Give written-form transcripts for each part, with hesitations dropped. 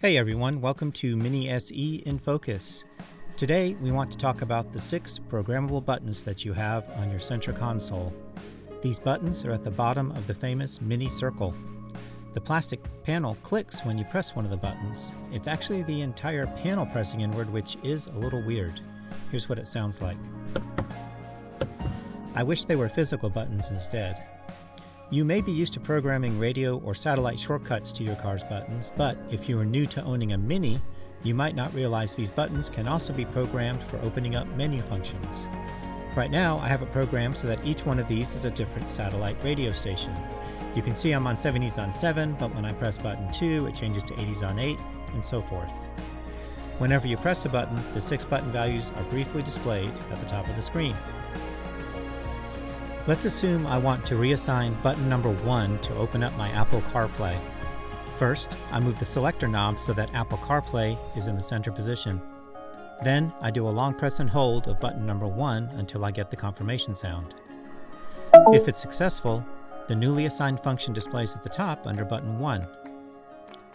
Hey everyone, welcome to Mini SE in Focus. Today we want to talk about the 6 programmable buttons that you have on your center console. These buttons are at the bottom of the famous mini circle. The plastic panel clicks when you press one of the buttons. It's actually the entire panel pressing inward, which is a little weird. Here's what it sounds like. I wish they were physical buttons instead. You may be used to programming radio or satellite shortcuts to your car's buttons, but if you are new to owning a Mini, you might not realize these buttons can also be programmed for opening up menu functions. Right now, I have it programmed so that each one of these is a different satellite radio station. You can see I'm on 70s on 7, but when I press button 2, it changes to 80s on 8, and so forth. Whenever you press a button, the 6 button values are briefly displayed at the top of the screen. Let's assume I want to reassign button number 1 to open up my Apple CarPlay. First, I move the selector knob so that Apple CarPlay is in the center position. Then, I do a long press and hold of button number 1 until I get the confirmation sound. If it's successful, the newly assigned function displays at the top under button 1.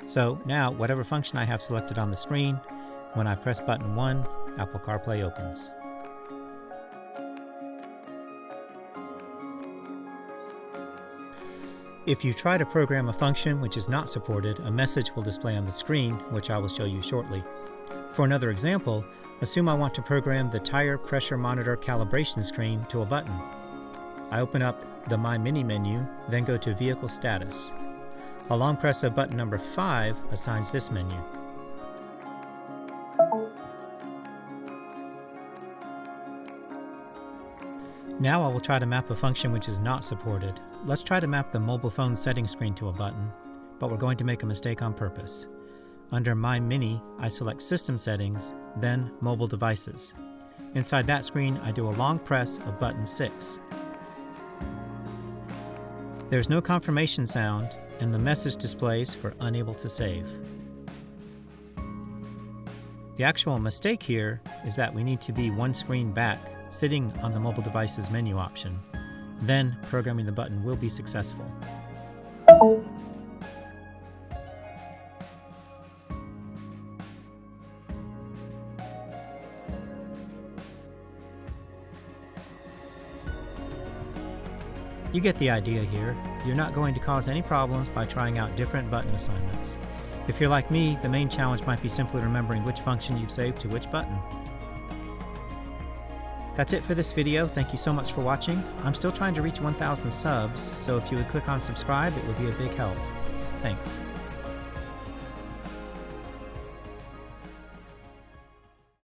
So now, whatever function I have selected on the screen, when I press button 1, Apple CarPlay opens. If you try to program a function which is not supported, a message will display on the screen, which I will show you shortly. For another example, assume I want to program the tire pressure monitor calibration screen to a button. I open up the My Mini menu, then go to Vehicle Status. A long press of button number 5 assigns this menu. Now I will try to map a function which is not supported. Let's try to map the mobile phone settings screen to a button, but we're going to make a mistake on purpose. Under My Mini, I select System Settings, then Mobile Devices. Inside that screen, I do a long press of button 6. There's no confirmation sound, and the message displays for Unable to Save. The actual mistake here is that we need to be one screen back, sitting on the mobile device's menu option. Then programming the button will be successful. You get the idea here. You're not going to cause any problems by trying out different button assignments. If you're like me, the main challenge might be simply remembering which function you've saved to which button. That's it for this video. Thank you so much for watching. I'm still trying to reach 1,000 subs, so if you would click on subscribe, it would be a big help. Thanks.